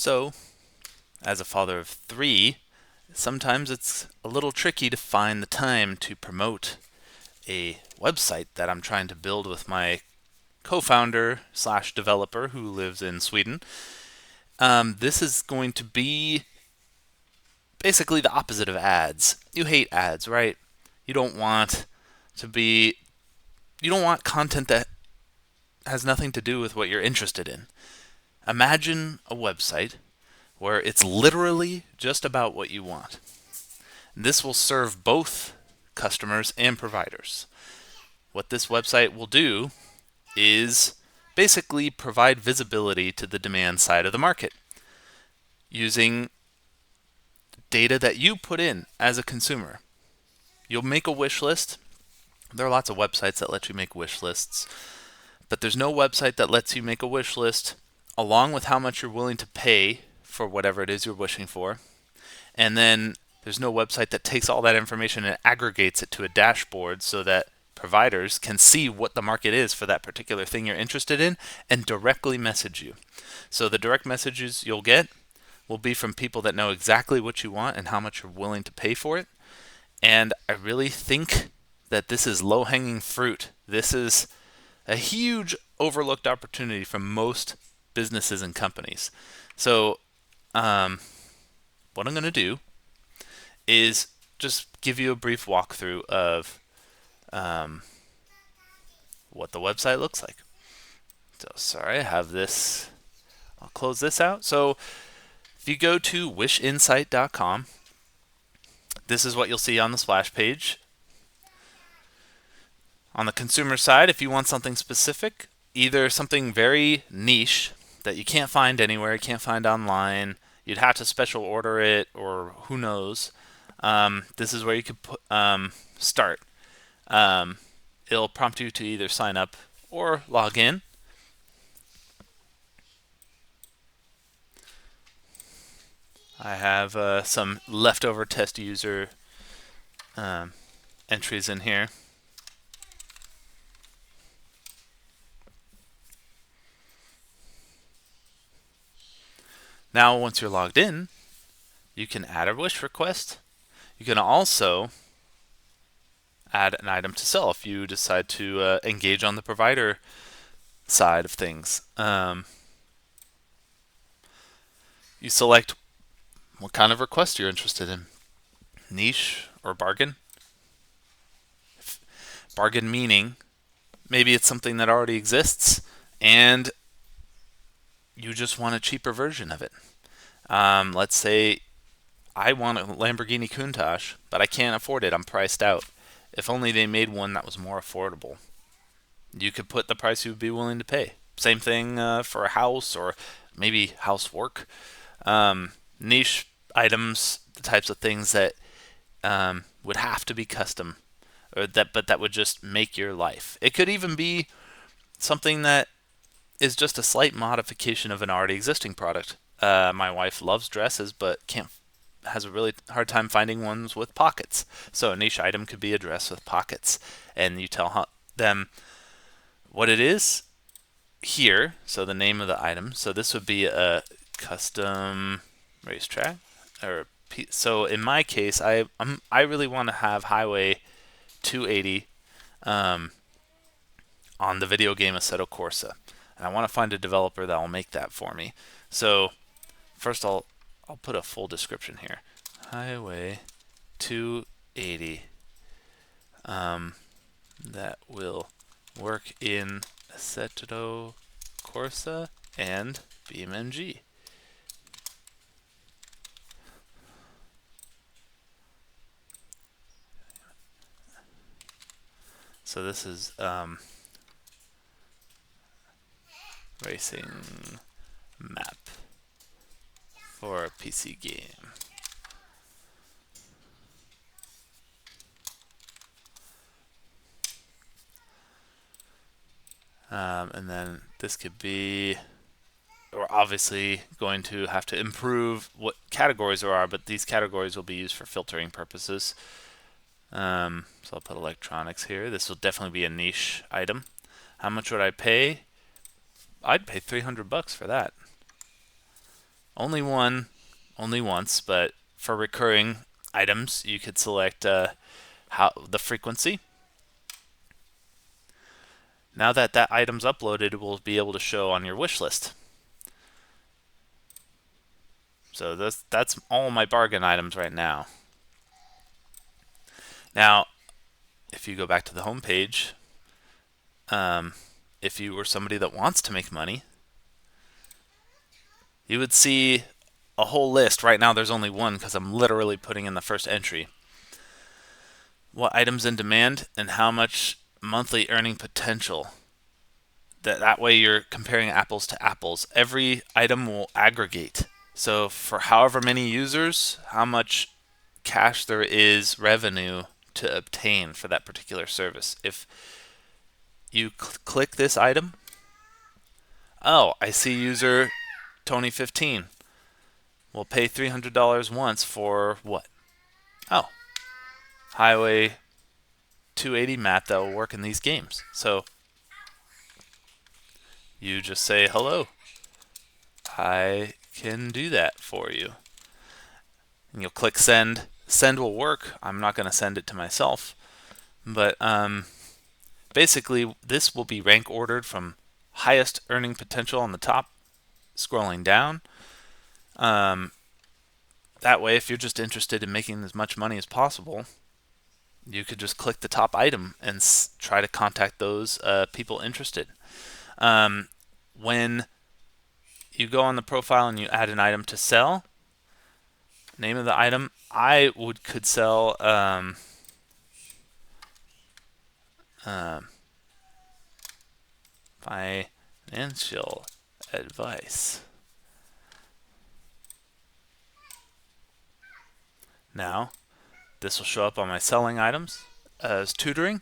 So, as a father of three, sometimes it's a little tricky to find the time to promote a website that I'm trying to build with my co-founder slash developer who lives in Sweden. This is going to be basically the opposite of ads. You hate ads, right? You don't want to be, you don't want content that has nothing to do with what you're interested in. Imagine a website where it's literally just about what you want. This will serve both customers and providers. What this website will do is basically provide visibility to the demand side of the market using data that you put in as a consumer. You'll make a wish list. There are lots of websites that let you make wish lists, but there's no website that lets you make a wish list along with how much you're willing to pay for whatever it is you're wishing for. And then there's no website that takes all that information and aggregates it to a dashboard so that providers can see what the market is for that particular thing you're interested in and directly message you. So the direct messages you'll get will be from people that know exactly what you want and how much you're willing to pay for it. And I really think that this is low-hanging fruit. This is a huge overlooked opportunity for most businesses and companies. So what I'm going to do is just give you a brief walkthrough of what the website looks like. So sorry, I have this. I'll close this out. So if you go to wishinsight.com, this is what you'll see on the splash page. On the consumer side, if you want something specific, either something very niche that you can't find anywhere, you can't find online, you'd have to special order it, or who knows, this is where you could start. It'll prompt you to either sign up or log in. I have some leftover test user entries in here. Now, once you're logged in, you can add a wish request. You can also add an item to sell if you decide to engage on the provider side of things. You select what kind of request you're interested in, niche or bargain. Bargain meaning maybe it's something that already exists and you just want a cheaper version of it. Let's say I want a Lamborghini Countach, but I can't afford it. I'm priced out. If only they made one that was more affordable. You could put the price you would be willing to pay. Same thing for a house or maybe housework. Niche items, the types of things that would have to be custom, but that would just make your life. It could even be something that is just a slight modification of an already existing product. My wife loves dresses, but has a really hard time finding ones with pockets. So a niche item could be a dress with pockets, and you tell them what it is here. So the name of the item. So this would be a custom racetrack, so in my case, I really want to have Highway 280 on the video game Assetto Corsa, and I want to find a developer that will make that for me. So first I'll put a full description here. Highway 280 that will work in Assetto Corsa and BeamNG. So this is racing map for a PC game. And then this could be, we're obviously going to have to improve what categories there are, but these categories will be used for filtering purposes. So I'll put electronics here. This will definitely be a niche item. How much would I pay? I'd pay $300 for that. Only one, only once, but for recurring items, you could select how the frequency. Now that that item's uploaded, it will be able to show on your wish list. So that's all my bargain items right now. Now, if you go back to the home page, if you were somebody that wants to make money, you would see a whole list. Right now there's only one because I'm literally putting in the first entry. What items in demand and how much monthly earning potential. That way you're comparing apples to apples. Every item will aggregate. So for however many users, how much cash there is revenue to obtain for that particular service. If you click this item, oh, I see user Tony15 will pay $300 once for what? Oh, Highway 280 map that will work in these games. So you just say, hello, I can do that for you. And you'll click send. Send will work. I'm not going to send it to myself. But basically, this will be rank ordered from highest earning potential on the top, scrolling down. That way, if you're just interested in making as much money as possible, you could just click the top item and try to contact those people interested. When you go on the profile and you add an item to sell, name of the item, I could sell financial advice. Now, this will show up on my selling items as tutoring.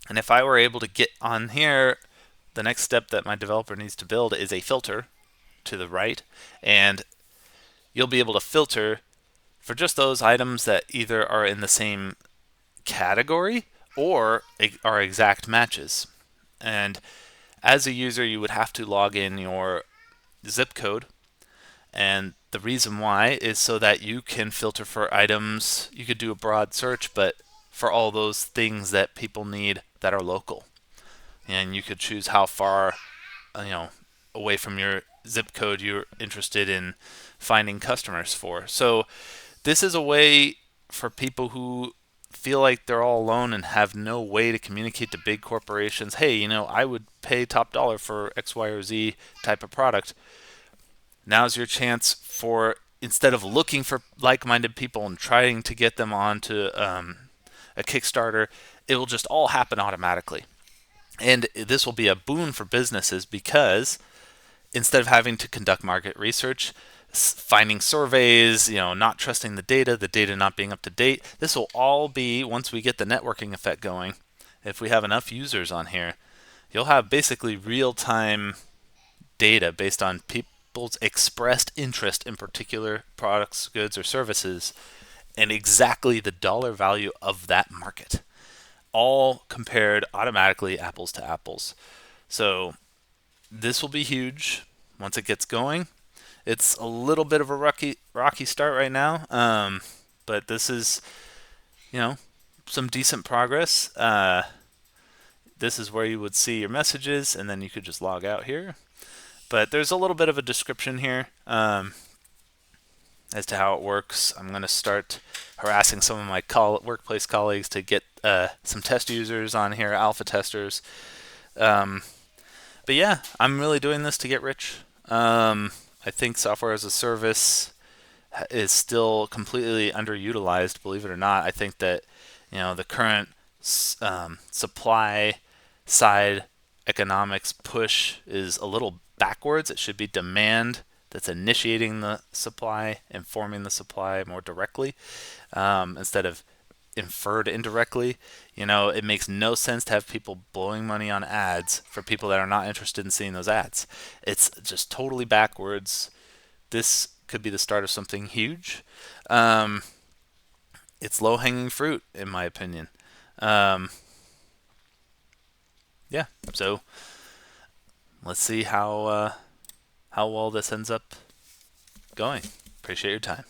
And if I were able to get on here, the next step that my developer needs to build is a filter to the right. And you'll be able to filter for just those items that either are in the same category or are exact matches. And as a user, you would have to log in your zip code. And the reason why is so that you can filter for items. You could do a broad search, but for all those things that people need that are local. And you could choose how far, away from your zip code you're interested in finding customers for. So this is a way for people who feel like they're all alone and have no way to communicate to big corporations, hey, I would pay top dollar for X, Y, or Z type of product. Now's your chance for, instead of looking for like-minded people and trying to get them onto a Kickstarter, it will just all happen automatically. And this will be a boon for businesses because instead of having to conduct market research, finding surveys, not trusting the data not being up to date, this will all be, once we get the networking effect going, if we have enough users on here, you'll have basically real-time data based on people's expressed interest in particular products, goods, or services, and exactly the dollar value of that market, all compared automatically apples to apples. So this will be huge once it gets going. It's a little bit of a rocky start right now, but this is, some decent progress. This is where you would see your messages, and then you could just log out here. But there's a little bit of a description here as to how it works. I'm going to start harassing some of my workplace colleagues to get some test users on here, alpha testers. But yeah, I'm really doing this to get rich. I think software as a service is still completely underutilized, believe it or not. I think that the current supply side economics push is a little backwards. It should be demand that's initiating the supply, informing the supply more directly, instead of inferred indirectly. It makes no sense to have people blowing money on ads for people that are not interested in seeing those ads. It's just totally backwards. This could be the start of something huge. It's low-hanging fruit, in my opinion. Yeah, so let's see how well this ends up going. Appreciate your time.